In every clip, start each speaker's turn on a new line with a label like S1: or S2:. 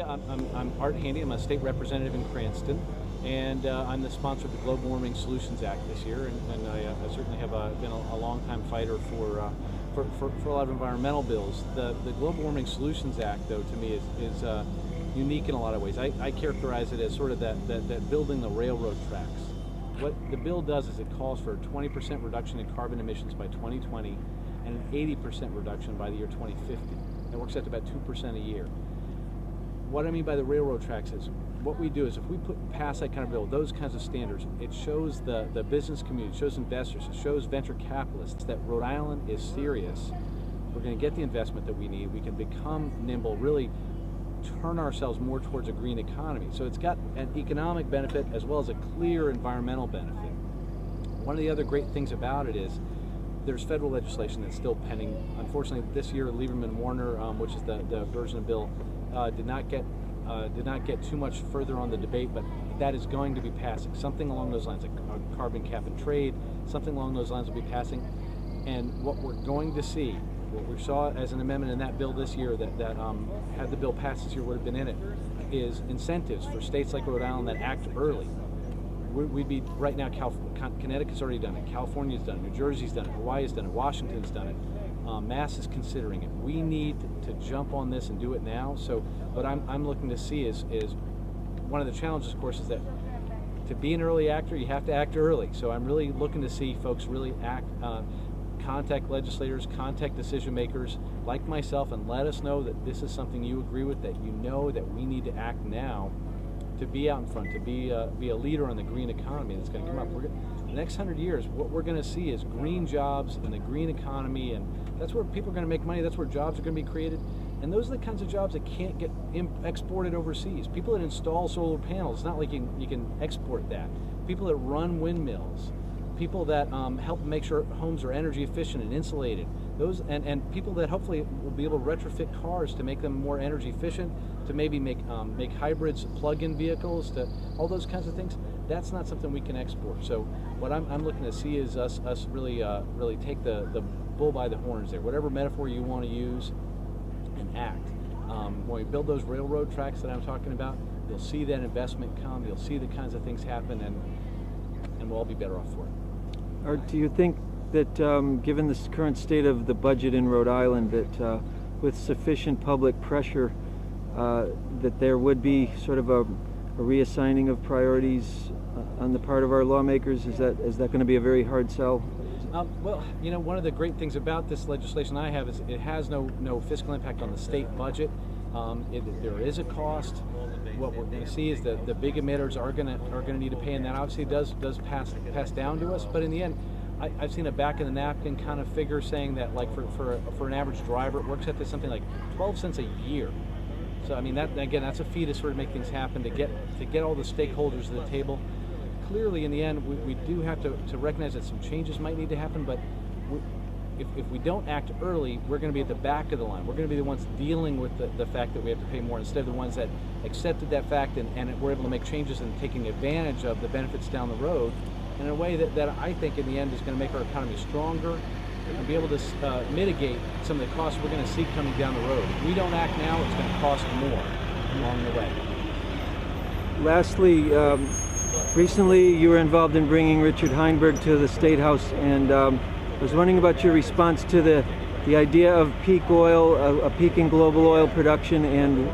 S1: I'm Art Handy. I'm a state representative in Cranston, and I'm the sponsor of the Global Warming Solutions Act this year. And I certainly have been a long-time fighter for a lot of environmental bills. The Global Warming Solutions Act, though, to me is unique in a lot of ways. I characterize it as sort of that building the railroad tracks. What the bill does is it calls for a 20% reduction in carbon emissions by 2020 and an 80% reduction by the year 2050. That works out to about 2% a year. What I mean by the railroad tracks is what we do is if we pass that kind of bill, those kinds of standards, it shows the business community, it shows investors, it shows venture capitalists that Rhode Island is serious. We're going to get the investment that we need. We can become nimble, really turn ourselves more towards a green economy. So it's got an economic benefit as well as a clear environmental benefit. One of the other great things about it is there's federal legislation that's still pending. Unfortunately, this year Lieberman-Warner, which is the version of bill, did not get too much further on the debate, but that is going to be passing. Something along those lines, like carbon cap and trade, something along those lines will be passing. And what we're going to see, what we saw as an amendment in that bill this year that had the bill passed this year would have been in it, is incentives for states like Rhode Island that act early. We'd be right now, Connecticut's already done it, California's done it, New Jersey's done it, Hawaii's done it, Washington's done it. Mass is considering it. We need to jump on this and do it now. So what I'm looking to see is one of the challenges, of course, is that to be an early actor, you have to act early. So I'm really looking to see folks really act, contact legislators, contact decision makers like myself, and let us know that this is something you agree with, that you know that we need to act now to be out in front, to be a leader on the green economy that's going to come up. The next 100 years, what we're going to see is green jobs and a green economy, and that's where people are going to make money. That's where jobs are going to be created, and those are the kinds of jobs that can't get exported overseas. People that install solar panels, it's not like you can export that. People that run windmills, people that help make sure homes are energy efficient and insulated. Those and people that hopefully will be able to retrofit cars to make them more energy efficient, to maybe make hybrids, plug-in vehicles, to all those kinds of things. That's not something we can export. So what I'm looking to see is us really take the bull by the horns there. Whatever metaphor you want to use, and act. When we build those railroad tracks that I'm talking about, you'll see that investment come. You'll see the kinds of things happen, and we'll all be better off for it.
S2: Or do you think that given the current state of the budget in Rhode Island, that with sufficient public pressure, that there would be sort of a reassigning of priorities on the part of our lawmakers? Is that going to be a very hard sell?
S1: Well, one of the great things about this legislation I have is it has no fiscal impact on the state budget. There is a cost. What we're going to see is that the big emitters are going to need to pay, and that obviously does pass down to us. But in the end, I've seen a back of the napkin kind of figure saying that, like for an average driver, it works out to something like 12 cents a year. So I mean, that's a fee to sort of make things happen, to get all the stakeholders to the table. Clearly, in the end, we do have to recognize that some changes might need to happen, but if we don't act early, we're going to be at the back of the line. We're going to be the ones dealing with the fact that we have to pay more, instead of the ones that accepted that fact and we're able to make changes and taking advantage of the benefits down the road in a way that I think in the end is going to make our economy stronger and be able to mitigate some of the costs we're going to see coming down the road. If we don't act now, it's going to cost more along the way.
S2: Lastly, recently you were involved in bringing Richard Heinberg to the State House, and I was wondering about your response to the idea of peak oil, a peak in global oil production, and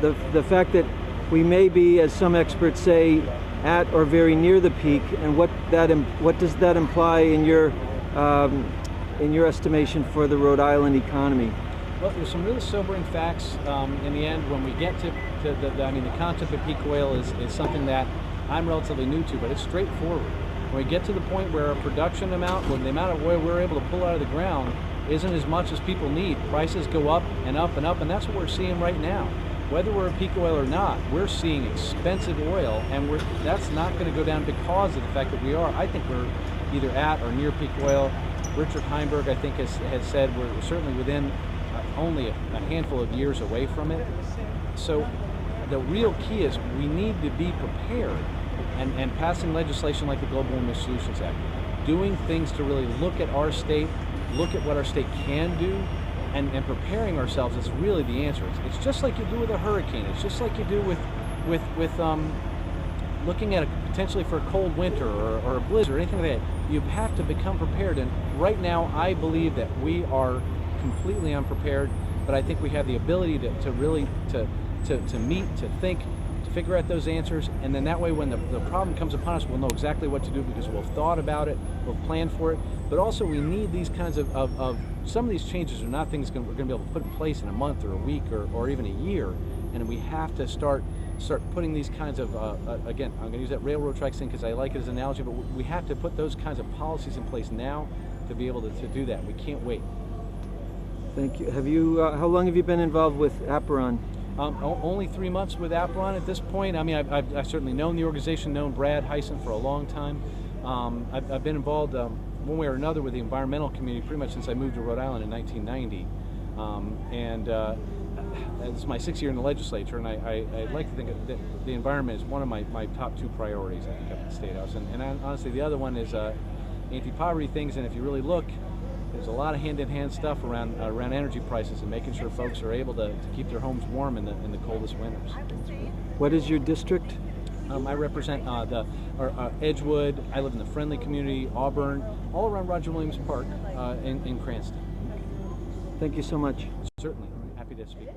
S2: the fact that we may be, as some experts say, at or very near the peak, and what does that imply in your estimation for the Rhode Island economy?
S1: Well, there's some really sobering facts in the end when we get to the concept of peak oil is something that I'm relatively new to, but it's straightforward. When we get to the point where our production amount, when the amount of oil we're able to pull out of the ground isn't as much as people need, prices go up and up and up, and that's what we're seeing right now. Whether we're at peak oil or not, we're seeing expensive oil, and that's not going to go down because of the fact that we are. I think we're either at or near peak oil. Richard Heinberg, I think, has said we're certainly within only a handful of years away from it. So the real key is we need to be prepared, and passing legislation like the Global Warming Solutions Act, doing things to really look at our state, look at what our state can do, and preparing ourselves is really the answer. It's just like you do with a hurricane. It's just like you do with looking at potentially for a cold winter or a blizzard or anything like that. You have to become prepared. And right now, I believe that we are completely unprepared. But I think we have the ability to really meet, to think, to figure out those answers, and then that way when the problem comes upon us, we'll know exactly what to do because we'll have thought about it, we'll planned for it. But also we need these kinds of some of these changes are not things we're going to be able to put in place in a month or a week or even a year, and we have to start putting these kinds of, again, I'm going to use that railroad tracks thing because I like it as an analogy, but we have to put those kinds of policies in place now to be able to do that. We can't wait.
S2: Thank you. Have you? How long have you been involved with Apeiron?
S1: Only 3 months with Apeiron at this point. I mean, I've certainly known the organization, known Brad Heisen for a long time. I've been involved one way or another with the environmental community pretty much since I moved to Rhode Island in 1990. It's my 6th year in the legislature, and I like to think that the environment is one of my top 2 priorities, I think, up at the State House. And honestly, the other one is anti-poverty things, and if you really look, there's a lot of hand-in-hand stuff around energy prices and making sure folks are able to keep their homes warm in the coldest winters.
S2: What is your district?
S1: I represent Edgewood. I live in the Friendly community, Auburn, all around Roger Williams Park in Cranston.
S2: Thank you so much.
S1: Certainly. Happy to speak.